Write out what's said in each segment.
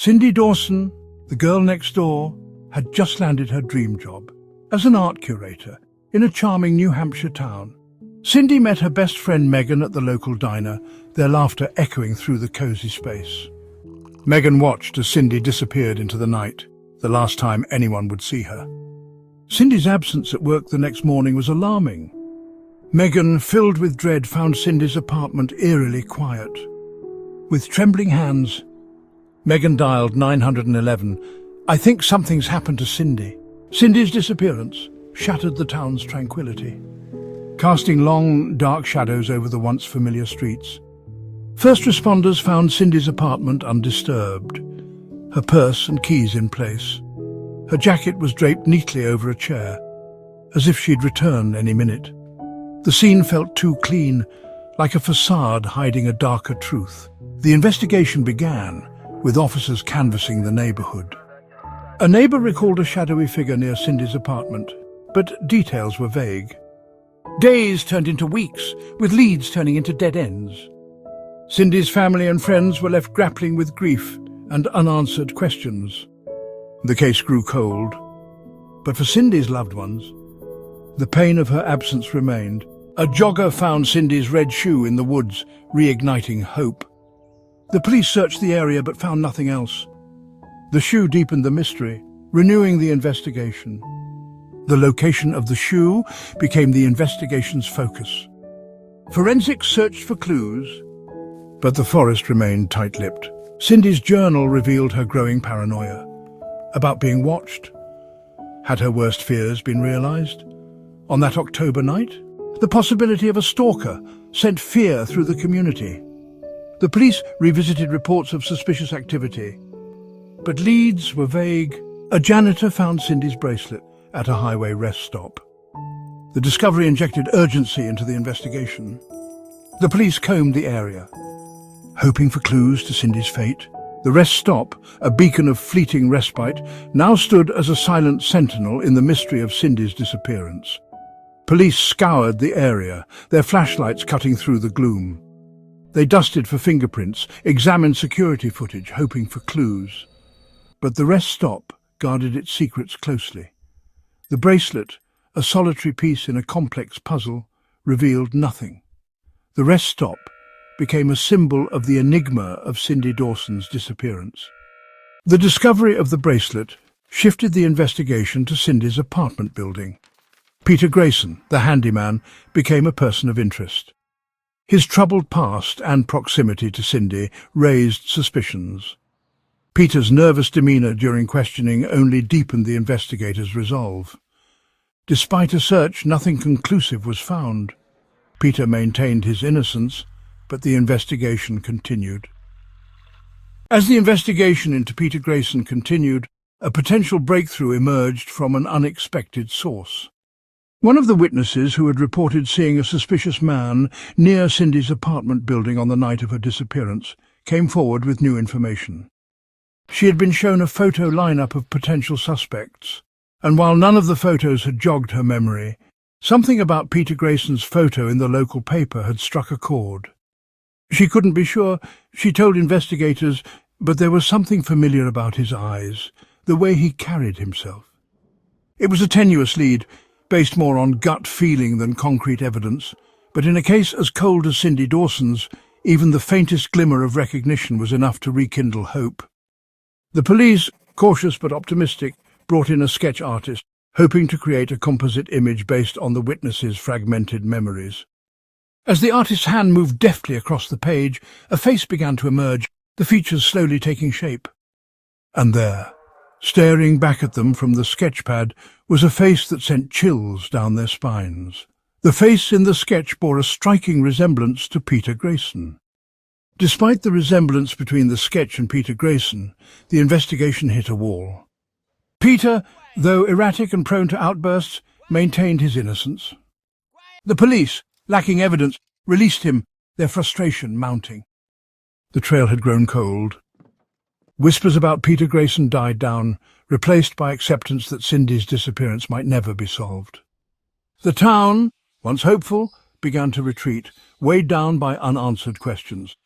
Cindy Dawson, the girl next door, had just landed her dream job as an art curator in a charming New Hampshire town. Cindy met her best friend Megan at the local diner, their laughter echoing through the cozy space. Megan watched as Cindy disappeared into the night, the last time anyone would see her. Cindy's absence at work the next morning was alarming. Megan, filled with dread, found Cindy's apartment eerily quiet. With trembling hands, Megan dialed 911. "I think something's happened to Cindy." Cindy's disappearance shattered the town's tranquility, casting long, dark shadows over the once familiar streets. First responders found Cindy's apartment undisturbed, her purse and keys in place. Her jacket was draped neatly over a chair, as if she'd return any minute. The scene felt too clean, like a facade hiding a darker truth. The investigation began, with officers canvassing the neighborhood. A neighbor recalled a shadowy figure near Cindy's apartment, but details were vague. Days turned into weeks, with leads turning into dead ends. Cindy's family and friends were left grappling with grief and unanswered questions. The case grew cold, but for Cindy's loved ones, the pain of her absence remained. A jogger found Cindy's red shoe in the woods, reigniting hope. The police searched the area but found nothing else. The shoe deepened the mystery, renewing the investigation. The location of the shoe became the investigation's focus. Forensics searched for clues, but the forest remained tight-lipped. Cindy's journal revealed her growing paranoia about being watched. Had her worst fears been realized? On that October night, the possibility of a stalker sent fear through the community. The police revisited reports of suspicious activity, but leads were vague. A janitor found Cindy's bracelet at a highway rest stop. The discovery injected urgency into the investigation. The police combed the area, hoping for clues to Cindy's fate. The rest stop, a beacon of fleeting respite, now stood as a silent sentinel in the mystery of Cindy's disappearance. Police scoured the area, their flashlights cutting through the gloom. They dusted for fingerprints, examined security footage, hoping for clues. But the rest stop guarded its secrets closely. The bracelet, a solitary piece in a complex puzzle, revealed nothing. The rest stop became a symbol of the enigma of Cindy Dawson's disappearance. The discovery of the bracelet shifted the investigation to Cindy's apartment building. Peter Grayson, the handyman, became a person of interest. His troubled past and proximity to Cindy raised suspicions. Peter's nervous demeanor during questioning only deepened the investigators' resolve. Despite a search, nothing conclusive was found. Peter maintained his innocence, but the investigation continued. As the investigation into Peter Grayson continued, a potential breakthrough emerged from an unexpected source. One of the witnesses who had reported seeing a suspicious man near Cindy's apartment building on the night of her disappearance came forward with new information. She had been shown a photo lineup of potential suspects, and while none of the photos had jogged her memory, something about Peter Grayson's photo in the local paper had struck a chord. She couldn't be sure, she told investigators, but there was something familiar about his eyes, the way he carried himself. It was a tenuous lead, based more on gut feeling than concrete evidence, but in a case as cold as Cindy Dawson's, even the faintest glimmer of recognition was enough to rekindle hope. The police, cautious but optimistic, brought in a sketch artist, hoping to create a composite image based on the witness's fragmented memories. As the artist's hand moved deftly across the page, a face began to emerge, the features slowly taking shape. And there, staring back at them from the sketchpad, was a face that sent chills down their spines. The face in the sketch bore a striking resemblance to Peter Grayson. Despite the resemblance between the sketch and Peter Grayson, the investigation hit a wall. Peter, though erratic and prone to outbursts, maintained his innocence. The police, lacking evidence, released him, their frustration mounting. The trail had grown cold. Whispers about Peter Grayson died down, replaced by acceptance that Cindy's disappearance might never be solved. The town, once hopeful, began to retreat, weighed down by unanswered questions.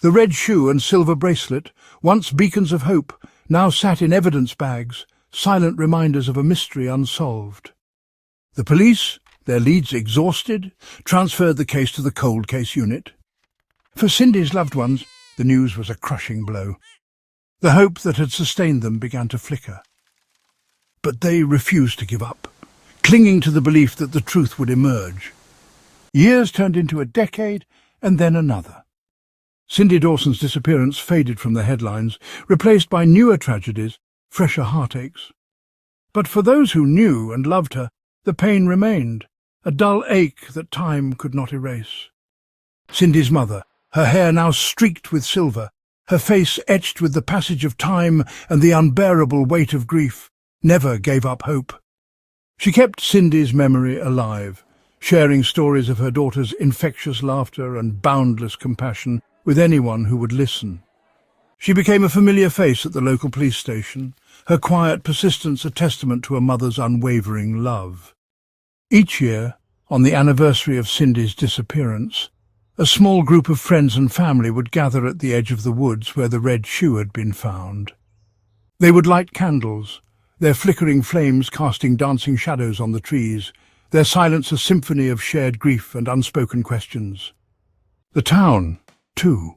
The red shoe and silver bracelet, once beacons of hope, now sat in evidence bags, silent reminders of a mystery unsolved. The police, their leads exhausted, transferred the case to the cold case unit. For Cindy's loved ones, the news was a crushing blow. The hope that had sustained them began to flicker. But they refused to give up, clinging to the belief that the truth would emerge. Years turned into a decade, and then another. Cindy Dawson's disappearance faded from the headlines, replaced by newer tragedies, fresher heartaches. But for those who knew and loved her, the pain remained, a dull ache that time could not erase. Cindy's mother, her hair now streaked with silver, her face etched with the passage of time and the unbearable weight of grief, never gave up hope. She kept Cindy's memory alive, sharing stories of her daughter's infectious laughter and boundless compassion with anyone who would listen. She became a familiar face at the local police station, her quiet persistence a testament to a mother's unwavering love. Each year, on the anniversary of Cindy's disappearance, a small group of friends and family would gather at the edge of the woods where the red shoe had been found. They would light candles, their flickering flames casting dancing shadows on the trees, their silence a symphony of shared grief and unspoken questions. The town, too,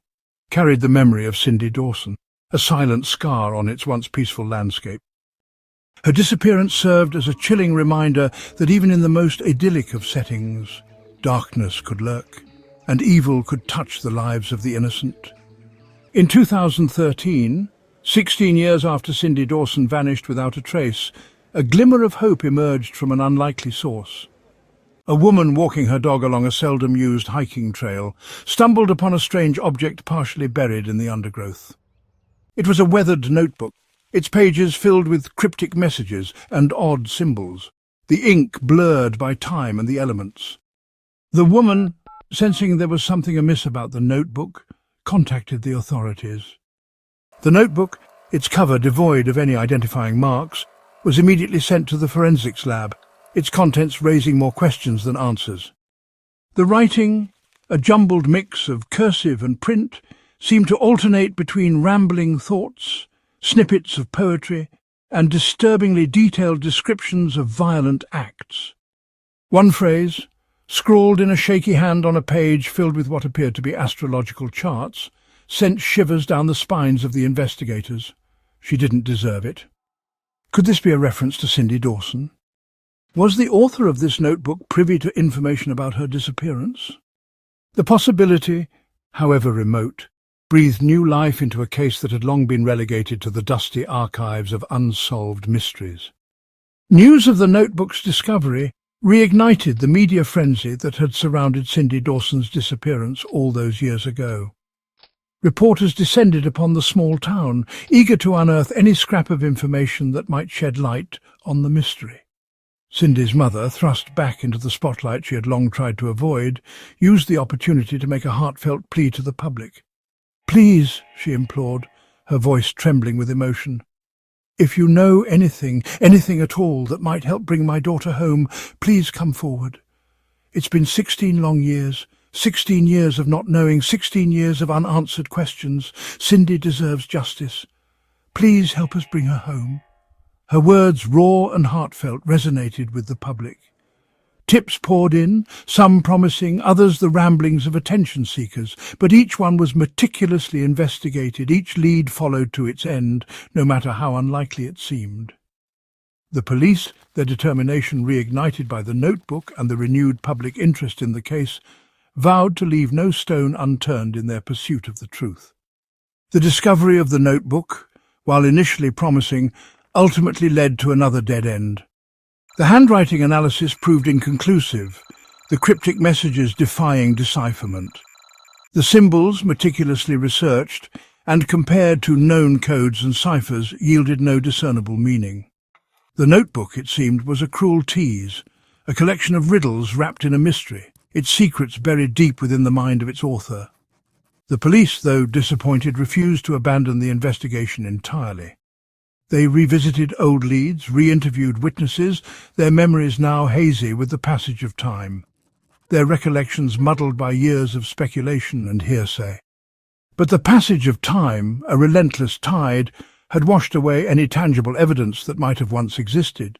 carried the memory of Cindy Dawson, a silent scar on its once peaceful landscape. Her disappearance served as a chilling reminder that even in the most idyllic of settings, darkness could lurk, and evil could touch the lives of the innocent. In 2013, 16 years after Cindy Dawson vanished without a trace, a glimmer of hope emerged from an unlikely source. A woman walking her dog along a seldom-used hiking trail stumbled upon a strange object partially buried in the undergrowth. It was a weathered notebook, its pages filled with cryptic messages and odd symbols, the ink blurred by time and the elements. The woman, sensing there was something amiss about the notebook, contacted the authorities. The notebook, its cover devoid of any identifying marks, was immediately sent to the forensics lab, its contents raising more questions than answers. The writing, a jumbled mix of cursive and print, seemed to alternate between rambling thoughts, snippets of poetry, and disturbingly detailed descriptions of violent acts. One phrase, scrawled in a shaky hand on a page filled with what appeared to be astrological charts, sent shivers down the spines of the investigators. She didn't deserve it. Could this be a reference to Cindy Dawson? Was the author of this notebook privy to information about her disappearance? The possibility, however remote, breathed new life into a case that had long been relegated to the dusty archives of unsolved mysteries. News of the notebook's discovery reignited the media frenzy that had surrounded Cindy Dawson's disappearance all those years ago. Reporters descended upon the small town, eager to unearth any scrap of information that might shed light on the mystery. Cindy's mother, thrust back into the spotlight she had long tried to avoid, used the opportunity to make a heartfelt plea to the public. "Please," she implored, her voice trembling with emotion. "If you know anything at all that might help bring my daughter home, please come forward. It's been 16 long years, 16 years of not knowing, 16 years of unanswered questions. Cindy deserves justice. Please help us bring her home." Her words, raw and heartfelt, resonated with the public. Tips poured in, some promising, others the ramblings of attention seekers, but each one was meticulously investigated, each lead followed to its end, no matter how unlikely it seemed. The police, their determination reignited by the notebook and the renewed public interest in the case, vowed to leave no stone unturned in their pursuit of the truth. The discovery of the notebook, while initially promising, ultimately led to another dead end. The handwriting analysis proved inconclusive, the cryptic messages defying decipherment. The symbols, meticulously researched and compared to known codes and ciphers, yielded no discernible meaning. The notebook, it seemed, was a cruel tease, a collection of riddles wrapped in a mystery, its secrets buried deep within the mind of its author. The police, though disappointed, refused to abandon the investigation entirely. They revisited old leads, re-interviewed witnesses, their memories now hazy with the passage of time, their recollections muddled by years of speculation and hearsay. But the passage of time, a relentless tide, had washed away any tangible evidence that might have once existed.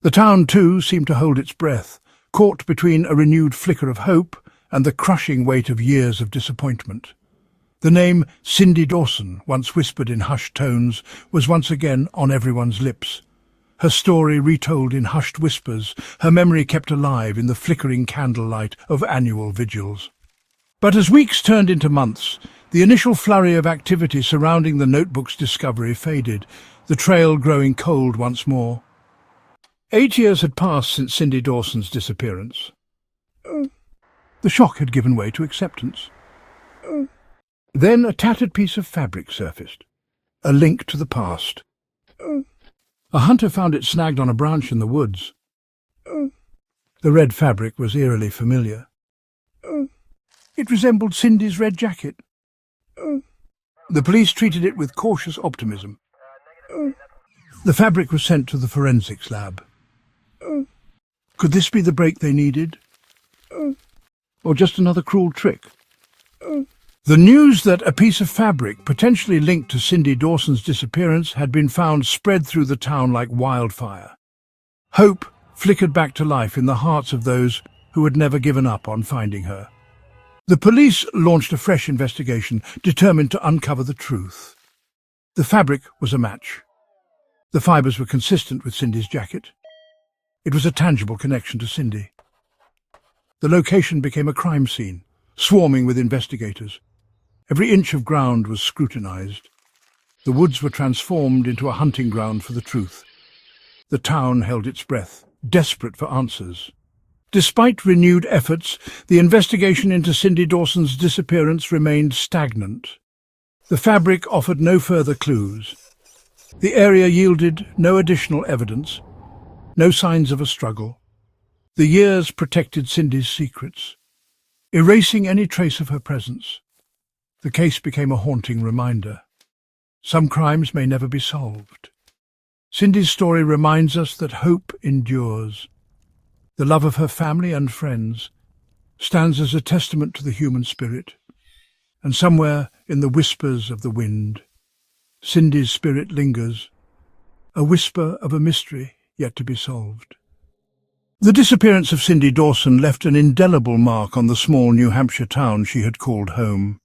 The town, too, seemed to hold its breath, caught between a renewed flicker of hope and the crushing weight of years of disappointment. The name Cindy Dawson, once whispered in hushed tones, was once again on everyone's lips. Her story retold in hushed whispers, her memory kept alive in the flickering candlelight of annual vigils. But as weeks turned into months, the initial flurry of activity surrounding the notebook's discovery faded, the trail growing cold once more. 8 years had passed since Cindy Dawson's disappearance. The shock had given way to acceptance. Then a tattered piece of fabric surfaced, a link to the past. A hunter found it snagged on a branch in the woods. The red fabric was eerily familiar. It resembled Cindy's red jacket. The police treated it with cautious optimism. The fabric was sent to the forensics lab. Could this be the break they needed? Or just another cruel trick? The news that a piece of fabric potentially linked to Cindy Dawson's disappearance had been found spread through the town like wildfire. Hope flickered back to life in the hearts of those who had never given up on finding her. The police launched a fresh investigation, determined to uncover the truth. The fabric was a match. The fibres were consistent with Cindy's jacket. It was a tangible connection to Cindy. The location became a crime scene, swarming with investigators. Every inch of ground was scrutinized. The woods were transformed into a hunting ground for the truth. The town held its breath, desperate for answers. Despite renewed efforts, the investigation into Cindy Dawson's disappearance remained stagnant. The fabric offered no further clues. The area yielded no additional evidence, no signs of a struggle. The years protected Cindy's secrets, erasing any trace of her presence. The case became a haunting reminder. Some crimes may never be solved. Cindy's story reminds us that hope endures. The love of her family and friends stands as a testament to the human spirit. And somewhere in the whispers of the wind, Cindy's spirit lingers, a whisper of a mystery yet to be solved. The disappearance of Cindy Dawson left an indelible mark on the small New Hampshire town she had called home.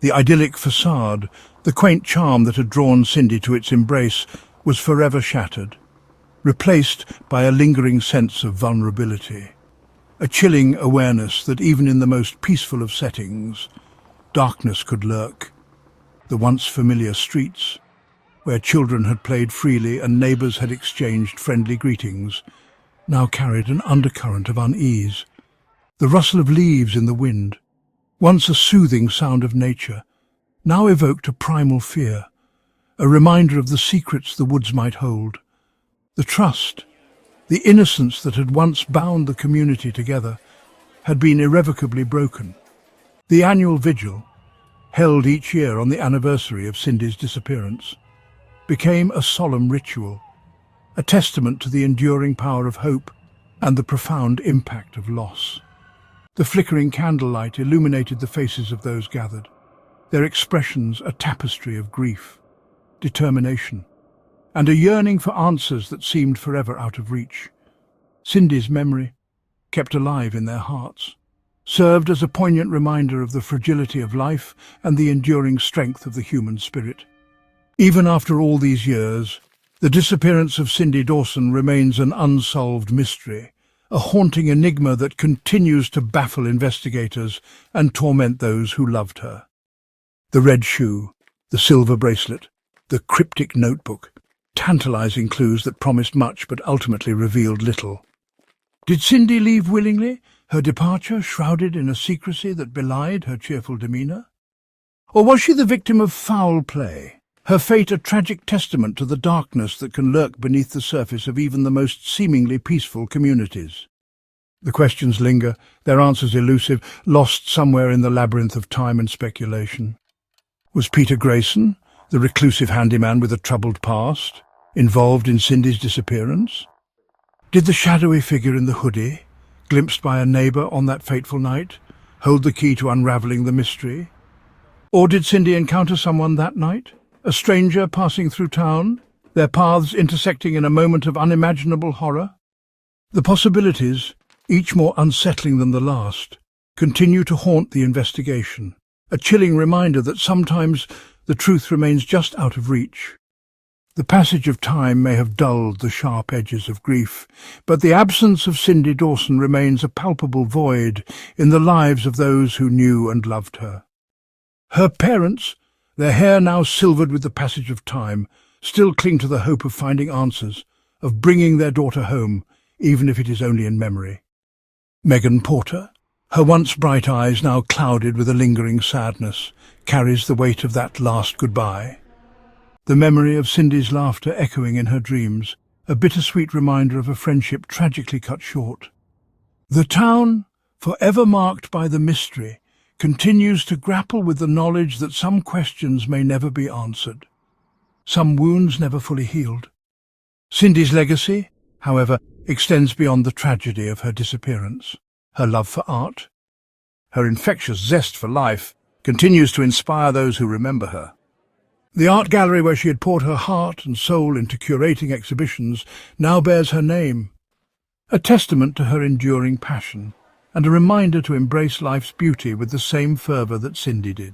The idyllic facade, the quaint charm that had drawn Cindy to its embrace, was forever shattered, replaced by a lingering sense of vulnerability, a chilling awareness that even in the most peaceful of settings, darkness could lurk. The once familiar streets, where children had played freely and neighbours had exchanged friendly greetings, now carried an undercurrent of unease. The rustle of leaves in the wind, once a soothing sound of nature, now evoked a primal fear, a reminder of the secrets the woods might hold. The trust, the innocence that had once bound the community together, had been irrevocably broken. The annual vigil, held each year on the anniversary of Cindy's disappearance, became a solemn ritual, a testament to the enduring power of hope and the profound impact of loss. The flickering candlelight illuminated the faces of those gathered, their expressions a tapestry of grief, determination, and a yearning for answers that seemed forever out of reach. Cindy's memory, kept alive in their hearts, served as a poignant reminder of the fragility of life and the enduring strength of the human spirit. Even after all these years, the disappearance of Cindy Dawson remains an unsolved mystery, a haunting enigma that continues to baffle investigators and torment those who loved her. The red shoe, the silver bracelet, the cryptic notebook, tantalizing clues that promised much but ultimately revealed little. Did Cindy leave willingly, her departure shrouded in a secrecy that belied her cheerful demeanour? Or was she the victim of foul play, her fate a tragic testament to the darkness that can lurk beneath the surface of even the most seemingly peaceful communities? The questions linger, their answers elusive, lost somewhere in the labyrinth of time and speculation. Was Peter Grayson, the reclusive handyman with a troubled past, involved in Cindy's disappearance? Did the shadowy figure in the hoodie, glimpsed by a neighbour on that fateful night, hold the key to unravelling the mystery? Or did Cindy encounter someone that night? A stranger passing through town, their paths intersecting in a moment of unimaginable horror? The possibilities, each more unsettling than the last, continue to haunt the investigation, a chilling reminder that sometimes the truth remains just out of reach. The passage of time may have dulled the sharp edges of grief, but the absence of Cindy Dawson remains a palpable void in the lives of those who knew and loved her. Her parents, their hair now silvered with the passage of time, still cling to the hope of finding answers, of bringing their daughter home, even if it is only in memory. Megan Porter, her once bright eyes now clouded with a lingering sadness, carries the weight of that last goodbye. The memory of Cindy's laughter echoing in her dreams, a bittersweet reminder of a friendship tragically cut short. The town, forever marked by the mystery, continues to grapple with the knowledge that some questions may never be answered, some wounds never fully healed. Cindy's legacy, however, extends beyond the tragedy of her disappearance. Her love for art, her infectious zest for life, continues to inspire those who remember her. The art gallery where she had poured her heart and soul into curating exhibitions now bears her name, a testament to her enduring passion and a reminder to embrace life's beauty with the same fervour that Cindy did.